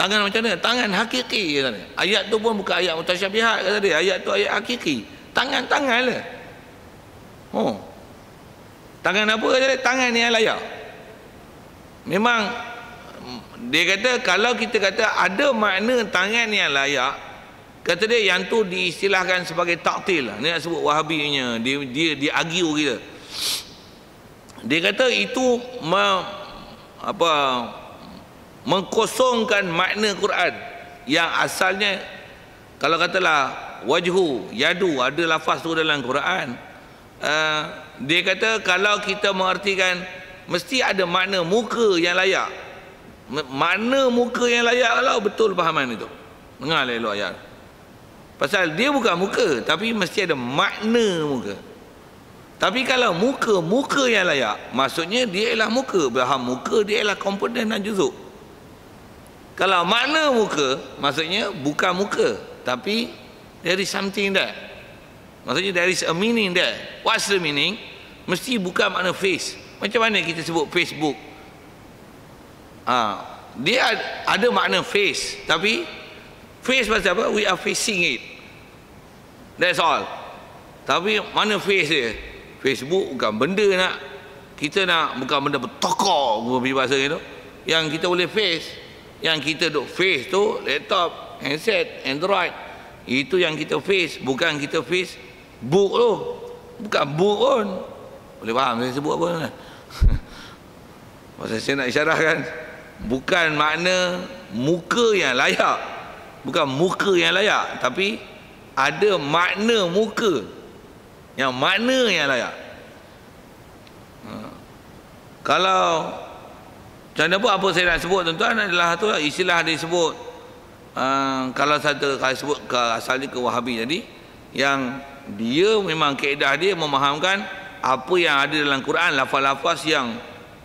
Tangan macam mana? Tangan hakiki kata dia. Ayat tu pun bukan ayat mutasyabihat kata dia. Ayat tu ayat hakiki. Tangan-tangan lah. Oh. Tangan apa kata dia? Tangan yang layak. Memang dia kata kalau kita kata ada makna tangan yang layak, kata dia yang tu diistilahkan sebagai taktil lah. Ni nak sebut Wahabinya. Dia argue kita. Dia kata itu mengkosongkan makna Quran yang asalnya. Kalau katalah wajhu, yadu, ada lafaz tu dalam Quran, dia kata kalau kita mengartikan mesti ada makna muka yang layak. Makna muka yang layak kalau betul fahaman itu. Dengar elok ayat. Pasal dia bukan muka, tapi mesti ada makna muka. Tapi kalau muka yang layak, maksudnya dia ialah muka. Faham muka dia ialah komponen dan juzuk. Kalau makna muka, maksudnya bukan muka, tapi there is something there. Maksudnya there is a meaning there. What's the meaning? Mesti bukan makna face. Macam mana kita sebut Facebook? Dia ada makna face, tapi face pasal apa? We are facing it. That's all. Tapi mana face dia? Facebook bukan benda nak kita nak, bukan benda bertokok bahasa itu. Yang kita boleh face, yang kita duk face tu laptop, handset, Android. Itu yang kita face, bukan kita face book tu. Bukan book pun. Boleh faham saya sebut apa? Pasal saya nak isyarahkan, bukan makna muka yang layak. Bukan muka yang layak, tapi ada makna muka yang makna yang layak. Kalau macam mana pun apa saya nak sebut tuan-tuan adalah tu istilah dia sebut, kalau sebut ke asalnya ke Wahabi tadi, yang dia memang kaedah dia memahamkan apa yang ada dalam Quran, lafaz-lafaz yang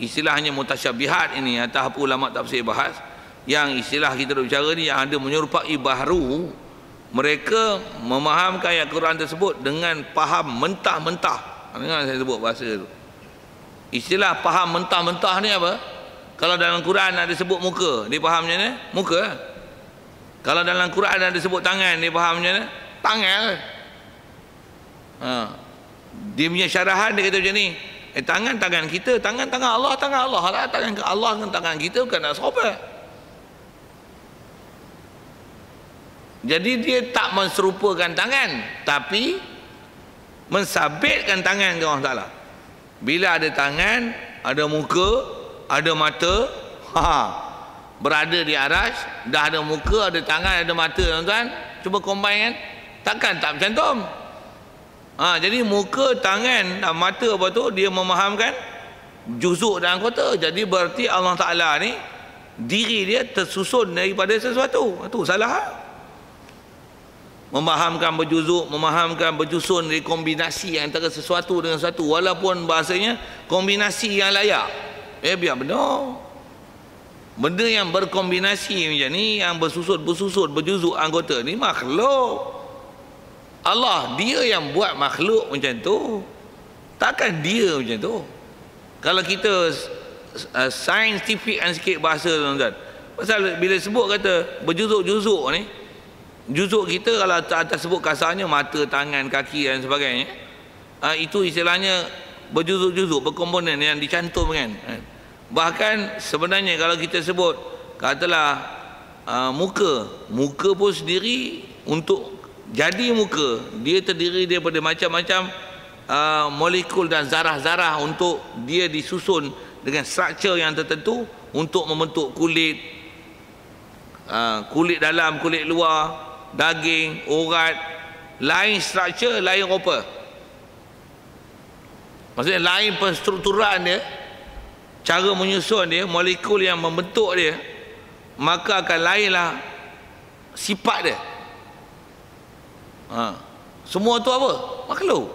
istilahnya mutasyabihat ini, atau apa ulama tafsir bahas, yang istilah kita berbicara ni yang ada menyerupai baharu. Mereka memahamkan ayat Quran tersebut dengan faham mentah-mentah. Dengar saya sebut bahasa tu. Istilah faham mentah-mentah ni apa? Kalau dalam Quran ada sebut muka, dia faham macam mana? Muka. Kalau dalam Quran ada sebut tangan, dia faham macam mana? Tangan. Dia punya syarahan dia kata macam ni. Tangan kita, tangan Allah, tangan Allah. Tangan Allah dengan tangan kita bukan nak sobat. Jadi dia tak menserupakan tangan, tapi mensabitkan tangan ke Allah Ta'ala. Bila ada tangan, ada muka, ada mata, berada di aras, dah ada muka, ada tangan, ada mata, tuan-tuan, cuba combine kan, takkan tak bercantum. Jadi muka, tangan dan mata apa tu, dia memahamkan juzuk dan anggota. Jadi berarti Allah Ta'ala ni diri dia tersusun daripada sesuatu. Itu salah. Memahamkan berjuzuk, memahamkan berjusun dari kombinasi antara sesuatu dengan sesuatu, walaupun bahasanya kombinasi yang layak. Biar benar. Benda yang berkombinasi macam ni, yang bersusun, berjuzuk anggota ni makhluk. Allah dia yang buat makhluk macam tu. Takkan dia macam tu. Kalau kita scientific sikit bahasa tuan-tuan. Pasal bila sebut kata berjuzuk-juzuk ni, juzuk kita kalau atas sebut kasarnya mata, tangan, kaki dan sebagainya, itu istilahnya berjuzuk-juzuk, berkomponen yang dicantumkan. Bahkan sebenarnya kalau kita sebut katalah muka pun sendiri, untuk jadi muka dia terdiri daripada macam-macam molekul dan zarah-zarah untuk dia disusun dengan struktur yang tertentu untuk membentuk kulit, kulit dalam, kulit luar, daging, urat, lain struktur, lain rupa. Maksudnya lain penstrukturan dia, cara menyusun dia, molekul yang membentuk dia, maka akan lainlah sifat dia. Semua tu apa? Makhluk.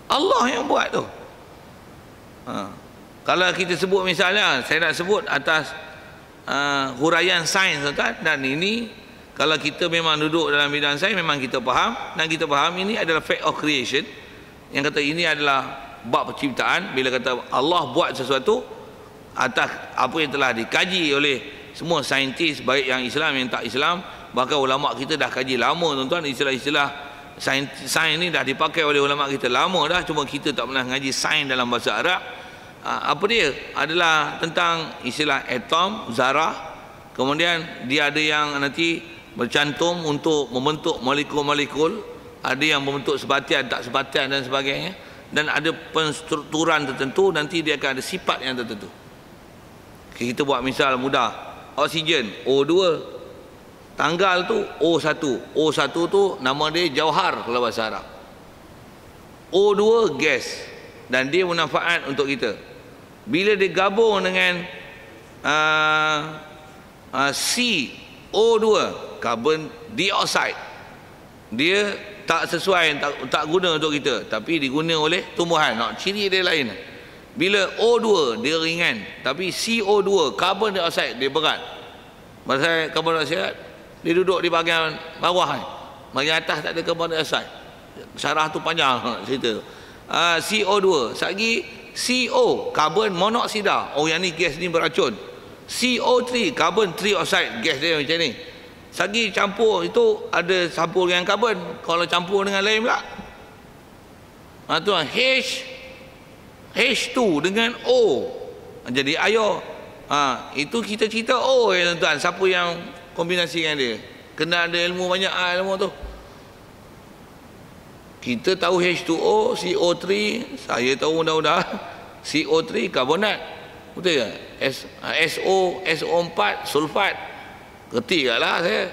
Allah yang buat tu. Kalau kita sebut misalnya, saya nak sebut atas huraian sains, dan ini kalau kita memang duduk dalam bidang sains, memang kita faham, dan kita faham ini adalah fact of creation, yang kata ini adalah bab penciptaan. Bila kata Allah buat sesuatu atas apa yang telah dikaji oleh semua saintis, baik yang Islam yang tak Islam, bahkan ulama kita dah kaji lama tuan-tuan. Istilah-istilah sains ni dah dipakai oleh ulama kita lama dah, cuma kita tak pernah ngaji sains dalam bahasa Arab. Apa dia? Adalah tentang istilah atom, zarah. Kemudian dia ada yang nanti bercantum untuk membentuk molekul-molekul, ada yang membentuk sebatian, tak sebatian dan sebagainya, dan ada penstrukturan tertentu, nanti dia akan ada sifat yang tertentu. Kita buat misal mudah, oksigen O2, tanggal tu O1. O1 tu nama dia jauhar kalau bahasa Arab. O2 gas, dan dia bermanfaat untuk kita. Bila dia gabung dengan CO2, carbon dioxide, dia tak sesuai, tak guna untuk kita, tapi diguna oleh tumbuhan. Ciri dia lain. Bila O2 dia ringan, tapi CO2 carbon dioxide dia berat. Pasal carbon dioxide dia duduk di bahagian bawah ni, bahagian atas tak ada carbon dioxide. Syarah tu panjang cerita tu. CO2, lagi CO, carbon monoksida. Oh, yang ni gas ni beracun. CO3, carbon trioxide, gas dia macam ni. Sagi campur itu ada campur dengan karbon, kalau campur dengan lain pula. Tu H2 dengan O, jadi air. Itu kita cerita O ya tuan-tuan. Siapa yang kombinasikan dia? Kena ada ilmu banyak ilmu tu. Kita tahu H2O, CO3, saya tahu dah CO3 karbonat. Betul ke? SO4 sulfat. Kerti lah saya.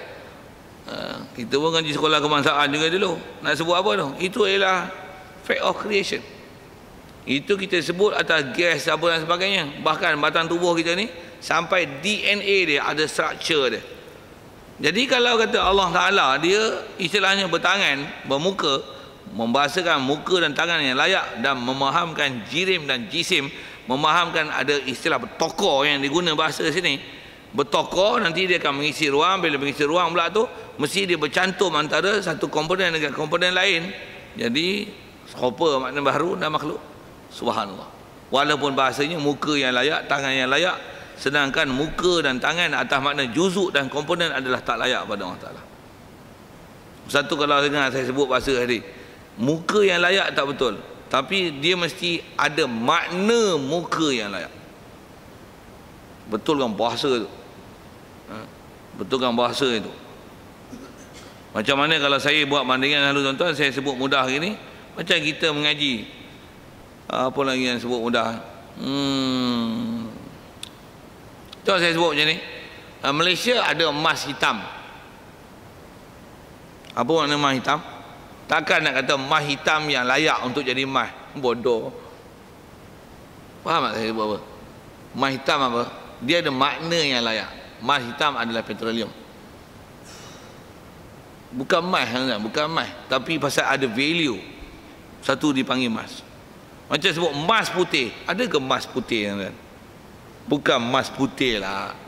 Kita pun ngaji sekolah kebangsaan juga dulu. Nak sebut apa tu? Itu ialah fact of creation. Itu kita sebut atas gas apa dan sebagainya. Bahkan batang tubuh kita ni sampai DNA dia ada structure dia. Jadi kalau kata Allah Ta'ala dia istilahnya bertangan, bermuka, membahasakan muka dan tangan yang layak, dan memahamkan jirim dan jisim, memahamkan ada istilah bertokor yang diguna bahasa sini. Bertokor, nanti dia akan mengisi ruang. Bila mengisi ruang pula tu, mesti dia bercantum antara satu komponen dengan komponen lain. Jadi apa makna baharu dan makhluk? Subhanallah. Walaupun bahasanya muka yang layak, tangan yang layak, sedangkan muka dan tangan atas makna juzuk dan komponen adalah tak layak pada Allah Ta'ala. Satu kalau dengar saya sebut bahasa tadi, muka yang layak tak betul, tapi dia mesti ada makna muka yang layak. Betul kan bahasa tu? Betul kan bahasa itu? Macam mana kalau saya buat bandingan lalu tuan-tuan, saya sebut mudah gini, macam kita mengaji. Apa lagi yang sebut mudah? Contoh saya sebut macam ni. Malaysia ada emas hitam. Apa makna emas hitam? Takkan nak kata emas hitam yang layak untuk jadi emas. Bodoh. Faham tak saya sebut apa? Emas hitam apa? Dia ada makna yang layak. Emas hitam adalah petroleum. Bukan emas, bukan emas, tapi pasal ada value. Satu dipanggil emas. Macam sebut emas putih. Ada ke emas putih kan? Bukan emas putih lah.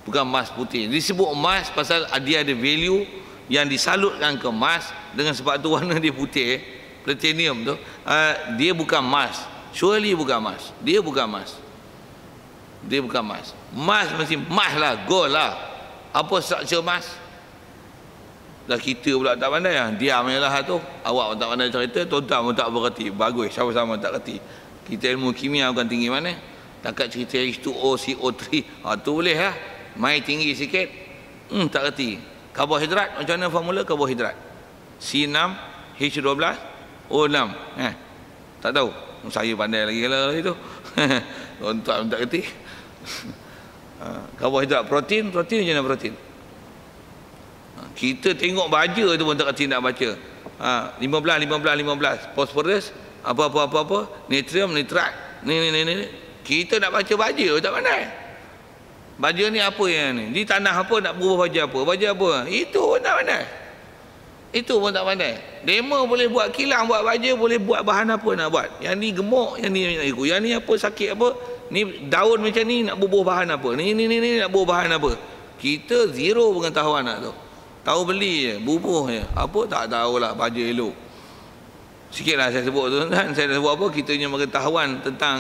Bukan emas putih. Disebut emas pasal dia ada value yang disalutkan ke emas, dengan sebab tu warna dia putih, platinum tu. Dia bukan emas. Surely bukan emas. Dia bukan emas. Dia bukan emas. Emas mesti emas lah, gold lah. Apa structure emas? Dah kita pula tak pandai lah. Diam je lah tu. Awak pun tak pandai cerita, tuan-tuan pun tak bererti. Bagus, sama-sama tak erti. Kita ilmu kimia bukan tinggi mana. Takat cerita H2O, CO3, tu boleh lah. Mai tinggi sikit, tak erti. Karbohidrat, macam mana formula karbohidrat? C6, H12, O6. Tak tahu. Saya pandai lagi kalau itu. Tuan-tuan tak erti. Karbohidrat, protein macam mana protein? Kita tengok baja tu pun tak erti nak baca. 15. Phosphorus, apa, natrium, nitrat. Ni. Kita nak baca baja tak pandai. Baja ni apa yang ni? Di tanah apa nak berubah baja apa? Baja apa? Itu pun tak pandai. Itu pun tak pandai. Demo boleh buat kilang, buat baja, boleh buat bahan apa nak buat. Yang ni gemuk, yang ni nak ikut. Yang ni apa sakit apa? Ni daun macam ni nak bubuh bahan apa? Ni nak bubuh bahan apa? Kita zero pengetahuan nak tu. Tahu beli je, bubuh je. Apa tak tahulah baja elok. Sikitlah saya sebut tu kan. Saya dah sebut apa? Kita punya pengetahuan tentang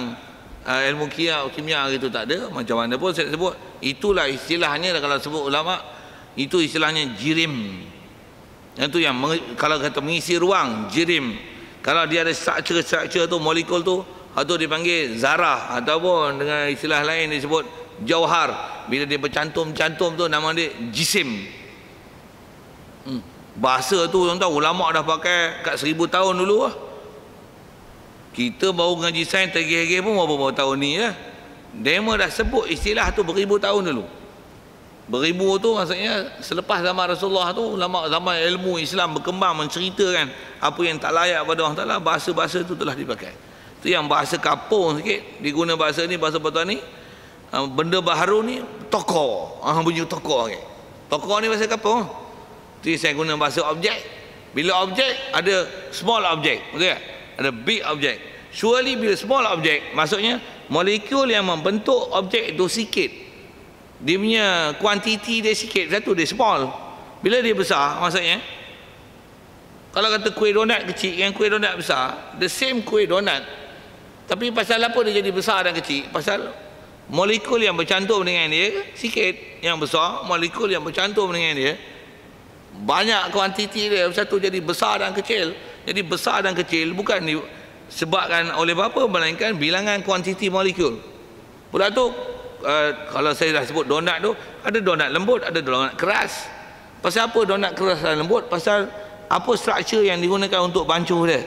ilmu kimia gitu tak ada. Macam mana pun saya sebut Itulah istilahnya, kalau sebut ulama itu istilahnya jirim. Itu yang kalau kata mengisi ruang, jirim. Kalau dia ada structure tu, molekul tu, atau dipanggil zarah, ataupun dengan istilah lain disebut jauhar. Bila dia bercantum-cantum tu nama dia jisim. Bahasa tu tuan-tuan ulama dah pakai kat 1000 tahun dulu lah. Kita baru ngaji sains tergih-gih pun berapa tahun ni lah. Dema dah sebut istilah tu beribu tahun dulu. Beribu tu maksudnya selepas zaman Rasulullah tu, ulama zaman ilmu Islam berkembang menceritakan apa yang tak layak pada Allah Ta'ala, bahasa-bahasa tu telah dipakai. Tu yang bahasa kapung sikit diguna bahasa ni, bahasa Patani. Benda baharu ni tokor. Bunyi tokor okay. Tokor ni bahasa kapung. Tu saya guna bahasa objek. Bila objek ada small object, betul tak? Ada big object. Surely bila small object, maksudnya molekul yang membentuk objek itu sikit. Dia punya kuantiti dia sikit, satu dia small. Bila dia besar, maksudnya kalau kata kuih donat kecil dengan kuih donat besar, the same kuih donat, tapi pasal apa dia jadi besar dan kecil? Pasal molekul yang bercantum dengan dia sikit, yang besar molekul yang bercantum dengan dia banyak kuantiti dia, satu jadi besar dan kecil. Jadi besar dan kecil bukan disebabkan oleh apa, melainkan bilangan kuantiti molekul. Pula tu kalau saya dah sebut donat tu, ada donat lembut, ada donat keras. Pasal apa donat keras dan lembut? Pasal apa struktur yang digunakan untuk bancuh dia.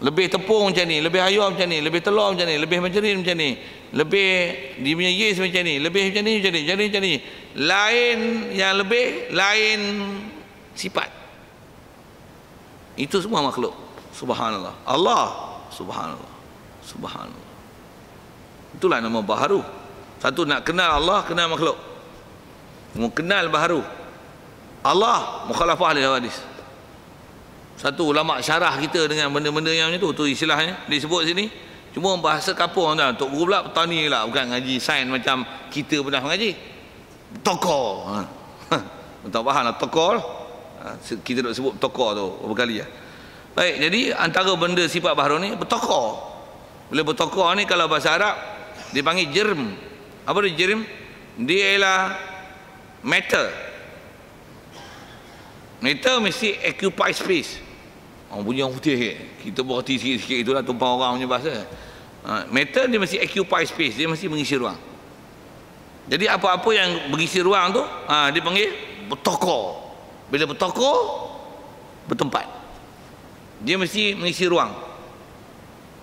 Lebih tepung macam ni, lebih ayam macam ni, lebih telur macam ni, lebih margarin macam ni, lebih dia punya yeast macam ni, lebih macam ni, macam ni. Lain yang lebih, lain sifat. Itu semua makhluk. Subhanallah. Allah subhanallah. Subhanallah. Itulah nama baharu. Satu nak kenal Allah, kenal makhluk. Mau kenal baharu. Allah mukhalafah li hadis. Satu ulama syarah kita dengan benda-benda yang macam tu istilahnya disebut sini. Cuma bahasa kapur tuan. Tok guru pula petani lah, bukan ngaji sains macam kita pernah mengaji. Tokor. Tak faham lah tokor. Kita nak sebut tokor tu berapa kali ya. Baik, jadi antara benda sifat baharu ni bertokor. Bila bertokor ni kalau bahasa Arab dipanggil jerm. Apa dia jerm? Dia ialah matter. Matter mesti occupy space. Bunyi orang putih kita berhati sikit-sikit, itulah tumpang orang punya bahasa. Matter dia mesti occupy space, dia mesti mengisi ruang. Jadi apa-apa yang mengisi ruang tu dia panggil bertokor. Bila bertokor bertempat, dia mesti mengisi ruang,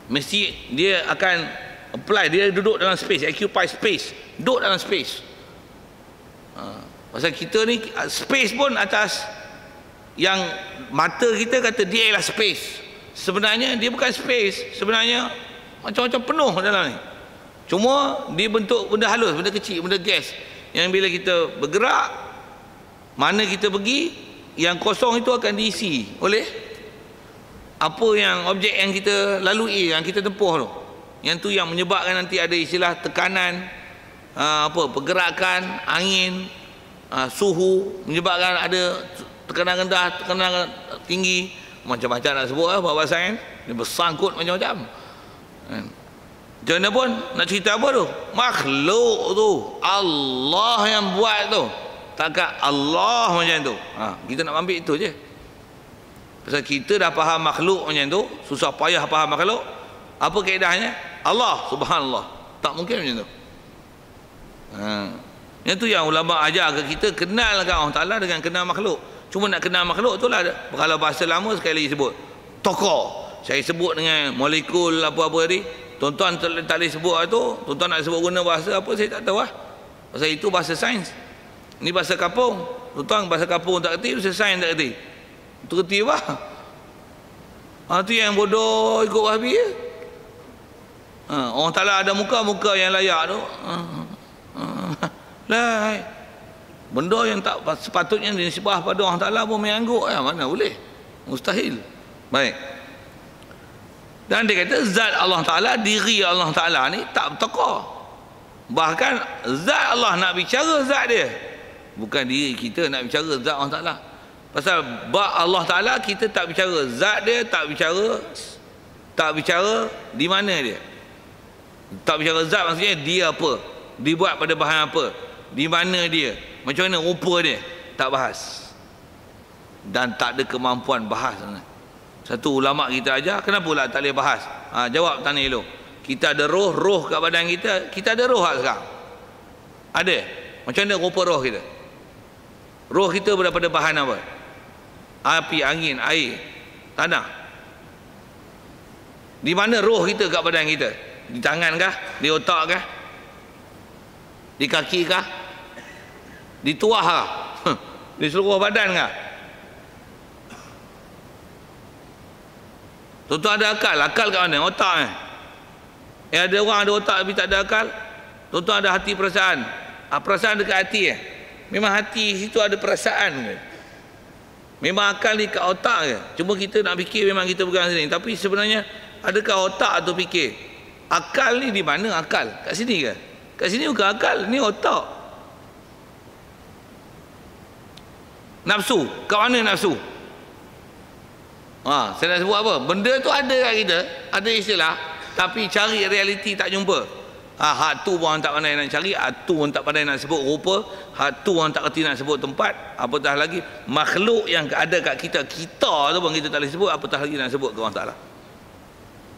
mesti dia akan apply, dia duduk dalam space, occupy space, duduk dalam space. Pasal kita ni space pun atas yang mata kita kata dia ialah space, sebenarnya dia bukan space, sebenarnya macam-macam penuh dalam ni. Cuma dia bentuk benda halus, benda kecil, benda gas, yang bila kita bergerak mana kita pergi, yang kosong itu akan diisi oleh apa yang objek yang kita lalui, yang kita tempuh tu. Yang tu yang menyebabkan nanti ada istilah tekanan, pergerakan angin, suhu, menyebabkan ada tekanan rendah, tekanan tinggi, macam-macam nak sebut bahasa sains, dia bersangkut macam-macam. Macam mana pun nak cerita apa tu, makhluk tu Allah yang buat tu, takkan Allah macam tu. Kita nak ambil itu je. Pasal kita dah faham makhluk macam tu, susah payah faham makhluk. Apa kaedahnya? Allah subhanallah, tak mungkin macam tu. Yang tu yang ulama ajar ke kita, kenalkan Allah Ta'ala dengan kenal makhluk. Cuma nak kenal makhluk tu lah, kalau bahasa lama sekali lagi sebut tokor. Saya sebut dengan molekul apa-apa tadi, tuan-tuan tak boleh sebut tu, tuan-tuan nak sebut guna bahasa apa saya tak tahu lah. Pasal itu bahasa sains, ni bahasa kapung. Tuan-tuan bahasa kapung tak kerti, bahasa sains tak kerti. Tu kerti apa? Tu yang bodoh ikut Wahabi ya? Orang Ta'ala ada muka-muka yang layak tu. Lah, benda yang tak sepatutnya disebah pada Allah Ta'ala pun mengangguk, mana boleh, mustahil. Baik. Dan dia kata zat Allah Ta'ala, diri Allah Ta'ala ni tak bertokor. Bahkan zat Allah nak bicara zat dia, bukan diri kita nak bicara zat Allah Ta'ala. Pasal Allah Ta'ala kita tak bicara zat dia, tak bicara di mana dia. Tak bicara zat maksudnya dia apa. dibuat pada bahan apa, di mana dia, macam mana rupa dia, tak bahas. Dan tak ada kemampuan bahas. Satu ulama kita ajar, kenapa pula tak boleh bahas? Jawab tanya elok. Kita ada roh kat badan kita, kita ada roh tak sekarang? Ada. Macam mana rupa roh kita? Roh kita daripada bahan apa? Api, angin, air, tanah. Di mana roh kita kat badan kita? Di tangan kah? Di otak kah? Di kaki kah? Di tuah kah? Di seluruh badan kah? Tuan-tuan ada akal. Akal kat mana? Otak ada orang ada otak tapi tak ada akal. Tuan-tuan ada hati, perasaan. Perasaan dekat hati Memang hati situ ada perasaan ke? Memang akal ni kat otak ke? Cuma kita nak fikir memang kita pegang sini. Tapi sebenarnya adakah otak atau fikir? Akal ni di mana akal? Kat sini ke? Kat sini bukan akal, ni otak. Nafsu, kat mana nafsu? Saya nak sebut apa? Benda tu ada kat kita, ada istilah, tapi cari realiti tak jumpa. Hak tu pun orang tak pandai nak cari, hak tu orang tak pandai nak sebut rupa, hak tu orang tak kerti nak sebut tempat, apatah lagi makhluk yang ada kat kita tu pun kita tak boleh sebut, apatah lagi nak sebut ke orang Ta'ala.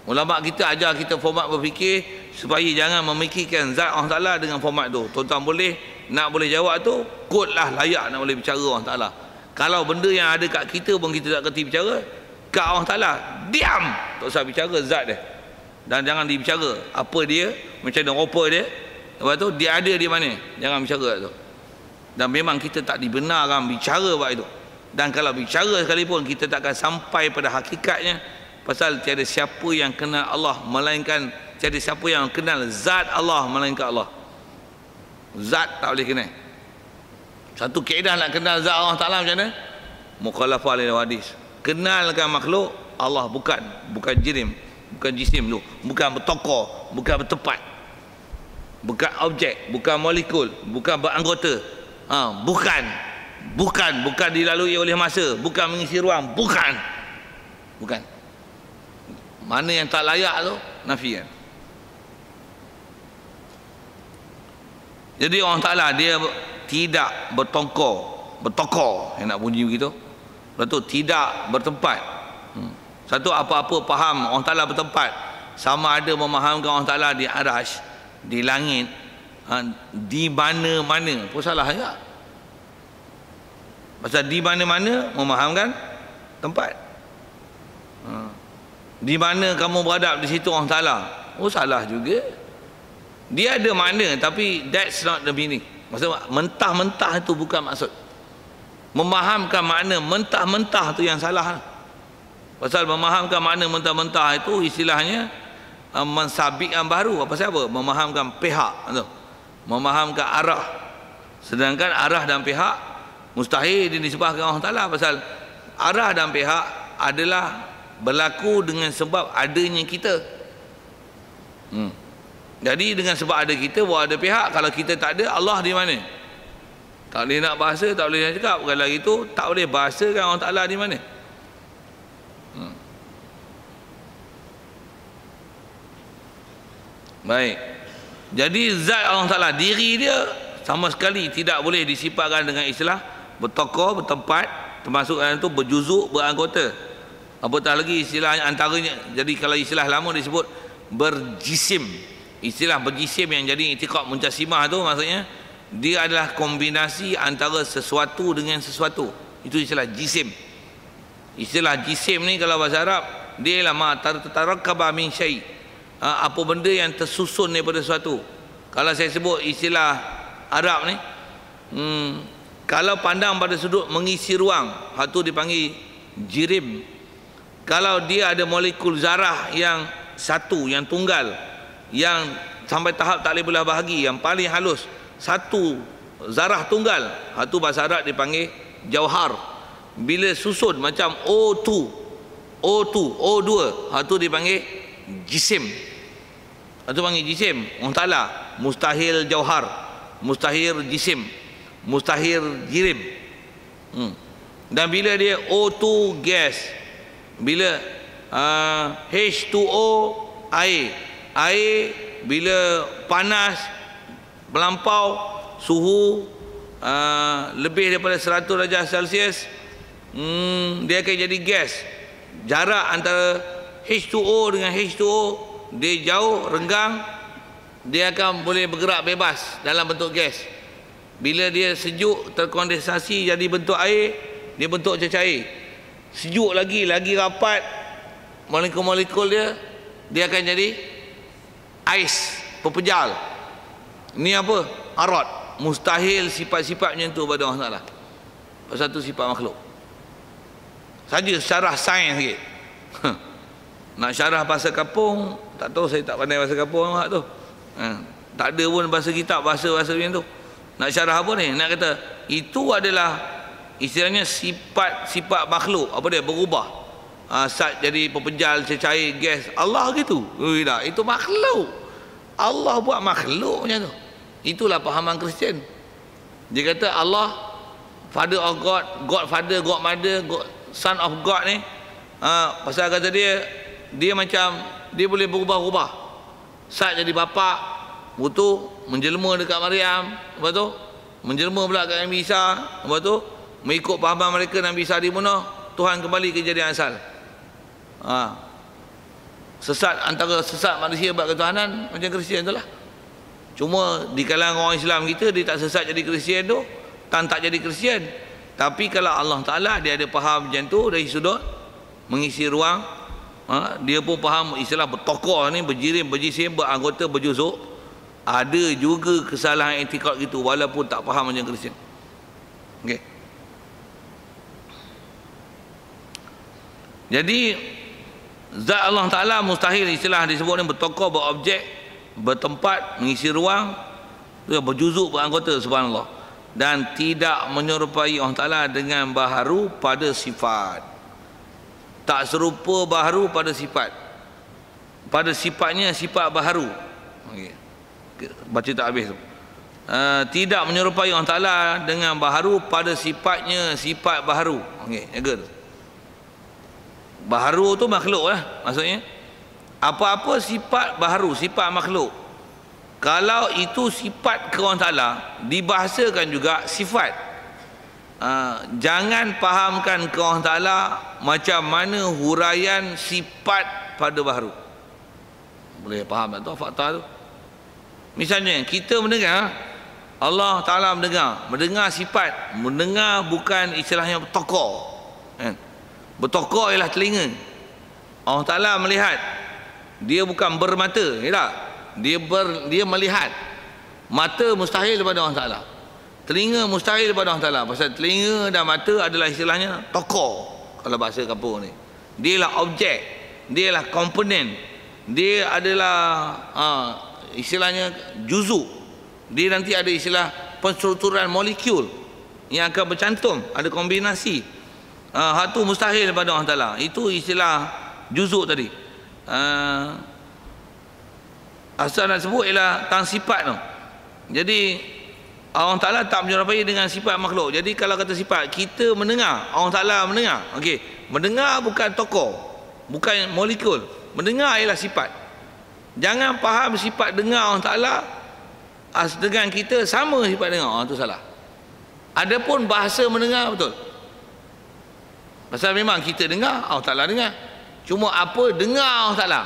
Ulama kita ajar kita format berfikir supaya jangan memikirkan zat Allah Ta'ala dengan format tu. Tuan-tuan boleh jawab tu, kod lah layak nak boleh bicara Allah Ta'ala. Kalau benda yang ada kat kita pun kita tak kerti bicara, kat Allah Ta'ala diam, tak usah bicara zat dia. Dan jangan dibicara apa dia, macam mana rupa dia, lepas tu dia ada di mana, jangan bicara tu. Dan memang kita tak dibenarkan bicara buat itu. Dan kalau bicara sekalipun kita tak akan sampai pada hakikatnya, pasal tiada siapa yang kenal Allah melainkan, tiada siapa yang kenal zat Allah melainkan Allah. Zat tak boleh kenal. Satu kaedah nak kenal zat Allah Ta'ala macam mana? Mukhalafah lil hadis. Kenalkan makhluk Allah, bukan jirim, bukan jisim tu, bukan bertokoh, bukan bertempat, bukan objek, bukan molekul, bukan beranggota, bukan dilalui oleh masa, bukan mengisi ruang, bukan. Mana yang tak layak tu nafikan. Jadi Allah Ta'ala dia tidak bertokoh yang nak bunyi begitu. Lepas tu tidak bertempat. Satu, apa-apa faham Allah Ta'ala bertempat, sama ada memahamkan Allah Ta'ala di arash, di langit, di mana-mana pun salah juga. Pasal di mana-mana memahamkan tempat. Di mana kamu beradab, di situ Allah Ta'ala, salah juga. Dia ada makna, tapi that's not the meaning. Maksudnya mentah-mentah itu bukan maksud. Memahamkan makna mentah-mentah itu yang salah. Pasal memahamkan makna mentah-mentah itu istilahnya mensabitkan baru. Pasal apa? Memahamkan pihak tu, memahamkan arah. Sedangkan arah dan pihak mustahil dinisbahkan Allah Ta'ala. Pasal arah dan pihak adalah berlaku dengan sebab adanya kita. Jadi dengan sebab ada kita, bahawa ada pihak. Kalau kita tak ada, Allah di mana? Tak boleh nak bahasa, tak boleh nak cakap. Bukan lagi tu, tak boleh bahasa kan Allah Ta'ala di mana. Baik. Jadi zat Allah Ta'ala, diri dia sama sekali tidak boleh disifatkan dengan istilah bertokoh, bertempat, termasuk dalam itu berjuzuk, beranggota. Apatah lagi istilahnya antaranya. Jadi kalau istilah lama disebut berjisim. Istilah berjisim yang jadi i'tiqad muncasimah tu maksudnya dia adalah kombinasi antara sesuatu dengan sesuatu. Itu istilah jisim. Istilah jisim ni kalau bahasa Arab dia ialah ma tarakkaba min syai'. Apa benda yang tersusun daripada sesuatu. Kalau saya sebut istilah Arab ni, kalau pandang pada sudut mengisi ruang, hal tu dipanggil jirim. Kalau dia ada molekul zarah yang satu, yang tunggal, yang sampai tahap tak boleh belah bahagi, yang paling halus, satu zarah tunggal, hal tu bahasa Arab dipanggil jauhar. Bila susun macam O2, O2, hal tu dipanggil jisim. Hal tu panggil jisim. Allah Ta'ala mustahil jauhar, mustahil jisim, mustahil jirim. Dan bila dia O2 gas, bila H2O air bila panas melampau suhu lebih daripada 100 darjah Celsius, dia akan jadi gas. Jarak antara H2O dengan H2O dia jauh, renggang, dia akan boleh bergerak bebas dalam bentuk gas. Bila dia sejuk, terkondensasi jadi bentuk air, dia bentuk cecair. Sejuk lagi rapat, molekul-molekul dia akan jadi ais, pepejal. Ini apa? Arad. Mustahil sifat-sifat macam tu pada Allah Ta'ala. Satu sifat makhluk. Saja syarah sains sikit. Nak syarah bahasa kapung, tak tahu, saya tak pandai bahasa kapung tu. Tak ada pun bahasa kitab, bahasa-bahasa macam tu. Nak syarah apa ni? Nak kata itu adalah istilahnya sifat makhluk. Apa dia? Berubah. Sat jadi pepejal, cecair, gas. Allah gitu. Tak, itu makhluk. Allah buat makhluk macam tu. Itulah pahaman Kristian. Dia kata Allah, Father of God, God Father, God Mother, God, Son of God ni, pasal kata dia macam dia boleh berubah-ubah. Sat jadi bapa, betul, menjelma dekat Maryam, lepas tu menjelma pula kat Nabi Isa, lepas tu mengikut pahaman mereka Nabi Isa dibunuh, Tuhan kembali ke jadi asal. Sesat, antara sesat manusia buat ketuhanan macam Kristian tu lah. Cuma di kalangan orang Islam kita, dia tak sesat jadi Kristian tu, tak jadi Kristian. Tapi kalau Allah Ta'ala, dia ada faham macam tu dari sudut mengisi ruang, dia pun faham istilah bertokoh ni, berjirim, berjisim, beranggota, berjuzuk. Ada juga kesalahan etikad gitu walaupun tak faham macam Kristian. Okey. Jadi zat Allah Ta'ala mustahil istilah disebut ni bertokoh, berobjek, bertempat, mengisi ruang, berjuzuk, beranggota, subhanallah. Dan tidak menyerupai Allah Ta'ala dengan baharu pada sifat. Tak serupa baharu pada sifat. Pada sifatnya sifat baharu. Okay. Baca tak habis tu. Tidak menyerupai Allah Ta'ala dengan baharu pada sifatnya sifat baharu. Okay, jaga tu. Baharu tu makhluk lah maksudnya. Apa-apa sifat baharu, sifat makhluk, kalau itu sifat ke Allah Ta'ala, dibahasakan juga sifat. Jangan fahamkan ke Allah Ta'ala macam mana huraian sifat pada baharu. Boleh faham tak tu fakta tu? Misalnya kita mendengar, Allah Ta'ala mendengar sifat. Mendengar bukan istilahnya bertokor, bertokor ialah telinga. Allah Ta'ala melihat, dia bukan bermata, tak? Dia melihat. Mata mustahil daripada Allah Ta'ala, telinga mustahil daripada Allah Ta'ala. Pasal telinga dan mata adalah istilahnya tokor kalau bahasa kampung ni. Dia lah objek, dia lah komponen, dia adalah istilahnya juzuk. Dia nanti ada istilah penstrukturan molekul yang akan bercantum, ada kombinasi. Hal tu mustahil daripada Allah Ta'ala. Itu istilah juzuk tadi. Asal nak sebut ialah tentang sifat tu. Jadi Allah Ta'ala tak menyerupai dengan sifat makhluk. Jadi kalau kata sifat, kita mendengar, Allah Ta'ala mendengar. Okey, mendengar bukan tokoh, bukan molekul. Mendengar ialah sifat. Jangan faham sifat dengar Allah Ta'ala dengan kita sama sifat dengar. Itu salah. Adapun bahasa mendengar betul. Pasal memang kita dengar, Allah Ta'ala dengar. Cuma apa dengar Allah Ta'ala?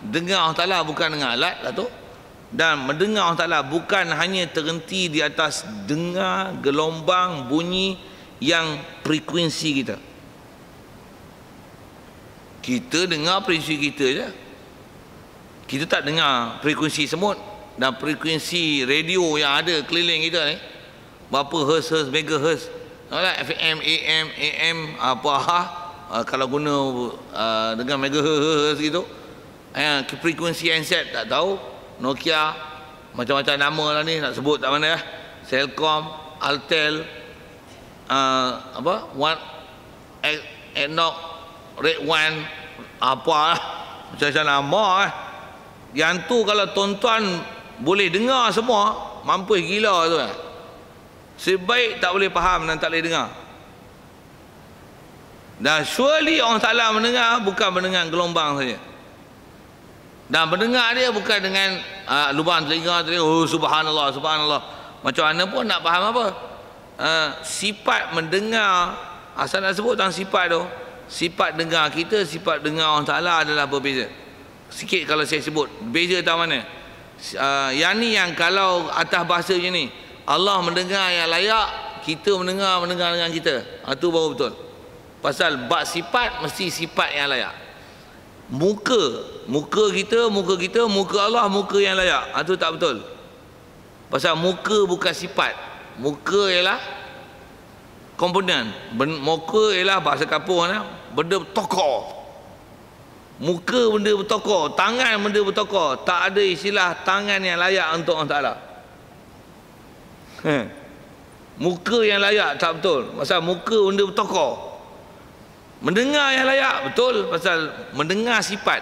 Dengar Allah Ta'ala bukan dengar alat lah tu. Dan mendengar Allah Ta'ala bukan hanya terhenti di atas dengar gelombang bunyi yang frekuensi kita. Kita dengar frekuensi kita je. Kita tak dengar frekuensi semut dan frekuensi radio yang ada keliling kita ni. Berapa hertz, megahertz, FM, AM, apa kalau guna dengan megahertz gitu, frekuensi handset tak tahu, Nokia, macam-macam nama lah ni, nak sebut tak mana ya, Celcom, Altel, Enoch, Red One, apa lah, macam-macam nama yang tu kalau tuan-tuan boleh dengar semua, mampus gila tu sebaik tak boleh faham dan tak boleh dengar. Dan surely Allah Ta'ala mendengar bukan mendengar gelombang saja. Dan mendengar dia bukan dengan lubang telinga, oh subhanallah, subhanallah. Macam mana pun nak faham apa. Sifat mendengar, asal nak sebut tentang sifat tu, sifat dengar kita, sifat dengar Allah Ta'ala adalah berbeza. Sikit kalau saya sebut, beza tahu mana. Yang ni yang kalau atas bahasa macam ni, Allah mendengar yang layak, kita mendengar dengan kita. Itu baru betul. Pasal bab sifat mesti sifat yang layak. Muka kita, muka Allah, muka yang layak. Itu tak betul. Pasal muka bukan sifat. Muka ialah komponen. Muka ialah bahasa kampung benda bertokor. Muka benda bertokor, tangan benda bertokor. Tak ada istilah tangan yang layak untuk Allah Ta'ala. Muka yang layak tak betul. Pasal muka benda bertokor. Mendengar yang layak betul, pasal mendengar sifat.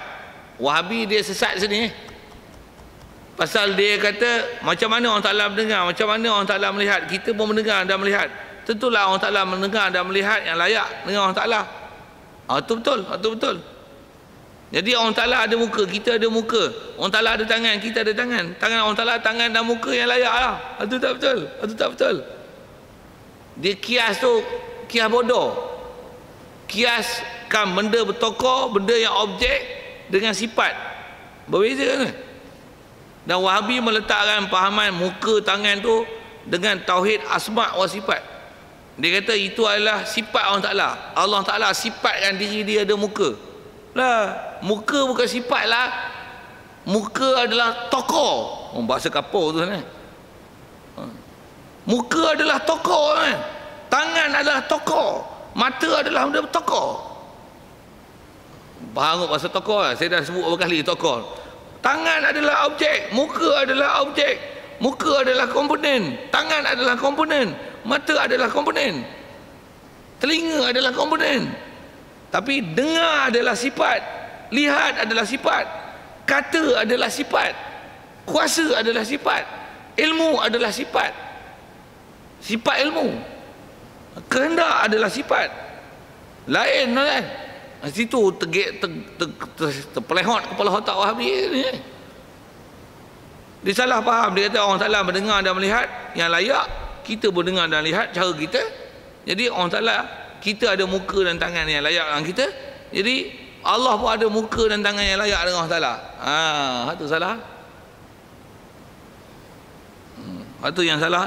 Wahabi dia sesat sini. Pasal dia kata macam mana Allah Ta'ala mendengar, macam mana Allah Ta'ala melihat. Kita pun mendengar dan melihat. Tentulah Allah Ta'ala mendengar dan melihat yang layak dengan Allah Ta'ala. Itu betul, itu betul. Jadi Allah Ta'ala ada muka, kita ada muka. Allah Ta'ala ada tangan, kita ada tangan. Tangan Allah Ta'ala, tangan dan muka yang layak lah. Itu tak betul, itu tak betul. Dia kias tu, kias bodoh. Kiaskan benda bertokor, benda yang objek dengan sifat. Berbeza kan? Dan Wahabi meletakkan pahaman muka, tangan tu dengan tauhid asma' wa sifat. Dia kata itu adalah sifat Allah Ta'ala. Allah Ta'ala sifatkan diri dia ada muka. Lah, muka bukan sifat lah. Muka adalah tokoh. Bahasa kapur tu kan. Muka adalah tokoh kan. Tangan adalah tokoh. Mata adalah benda bertokoh. Faham bahasa tokoh lah? Saya dah sebut beberapa kali tokoh. Tangan adalah objek, muka adalah objek. Muka adalah komponen, tangan adalah komponen, mata adalah komponen, telinga adalah komponen. Tapi dengar adalah sifat, lihat adalah sifat, kata adalah sifat, kuasa adalah sifat, ilmu adalah sifat. Sifat ilmu, kehendak adalah sifat. Lain kan? Situ terpelehot kepala otak Wahabi ni. Dia salah faham. Dia kata Allah Ta'ala mendengar dan melihat yang layak. Kita pun dengar dan lihat cara kita. Jadi Allah Ta'ala, kita ada muka dan tangan yang layak dengan kita. Jadi Allah pun ada muka dan tangan yang layak dengan Allah Ta'ala. Itu salah. Itu yang salah.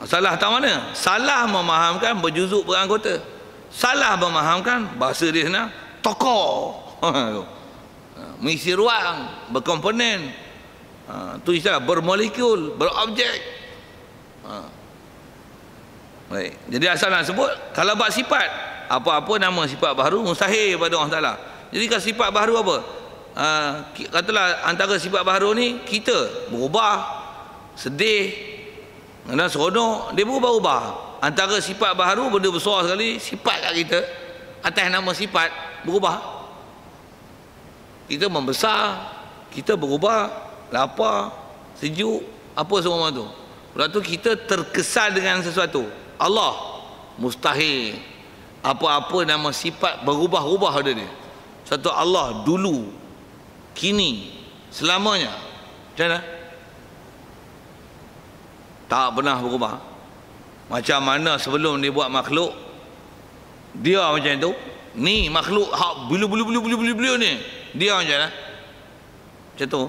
Salah tahu mana? Salah memahamkan berjuzuk beranggota. Salah memahamkan bahasa dia sana tokoh. Mengisi ruang, berkomponen. Itu istilah bermolekul, berobjek. Baik. Jadi asal nak sebut, kalau bab sifat, apa-apa nama sifat baru mustahil pada Allah Ta'ala. Jadi kalau sifat baru apa? Katalah antara sifat baru ni, kita berubah, sedih, dan seronok, dia berubah-ubah. Antara sifat baru, benda besar sekali, sifat kat kita, atas nama sifat, berubah. Kita membesar, kita berubah, lapar, sejuk, apa semua tu. Lepas tu kita terkesan dengan sesuatu. Allah mustahil. Apa-apa nama sifat berubah-ubah ada dia. Satu Allah dulu, kini, selamanya. Macam mana? Tak pernah berubah. Macam mana sebelum dia buat makhluk, dia macam tu. Ni makhluk hak bulu ni, dia macam mana? Macam tu.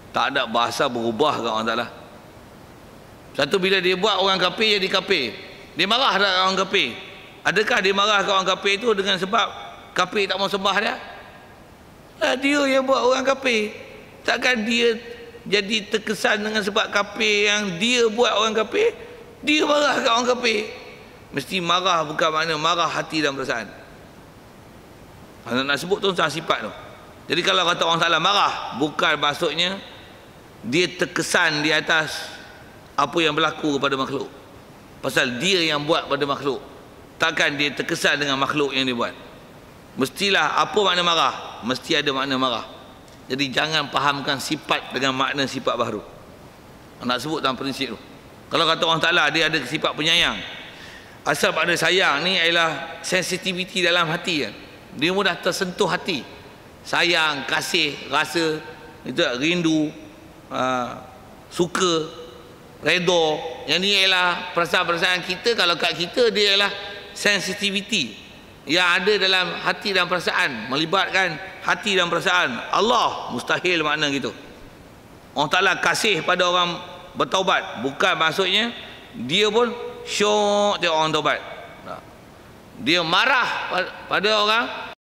Tak ada bahasa berubah kat Allah Ta'ala. Satu bila dia buat orang kafir jadi kafir. Dia marah tak orang kafir? Adakah dia marah kat orang kafir itu dengan sebab kafir tak mau sembah dia? Dia yang buat orang kafir. Takkan dia jadi terkesan dengan sebab kafir yang dia buat orang kafir? Dia marah kat orang kafir. Mesti marah bukan makna marah hati dan perasaan. Nak sebut tu tentang sifat tu. Jadi kalau kata orang Ta'ala marah, bukan maksudnya dia terkesan di atas apa yang berlaku kepada makhluk. Pasal dia yang buat pada makhluk. Takkan dia terkesan dengan makhluk yang dia buat. Mestilah apa makna marah? Mesti ada makna marah. Jadi jangan fahamkan sifat dengan makna sifat baru. Nak sebut dalam prinsip tu. Kalau kata orang Ta'ala dia ada sifat penyayang. Asal makna sayang ni ialah sensitiviti dalam hati kan. Dia mudah tersentuh hati. sayang, kasih, rasa, itu rindu, suka, redha. Yang ni ialah perasaan-perasaan kita. Kalau kat kita dia ialah sensitivity yang ada dalam hati dan perasaan, melibatkan hati dan perasaan. Allah mustahil makna gitu. Allah Ta'ala kasih pada orang bertaubat, bukan maksudnya dia pun syok tengok orang taubat. Dia marah pada orang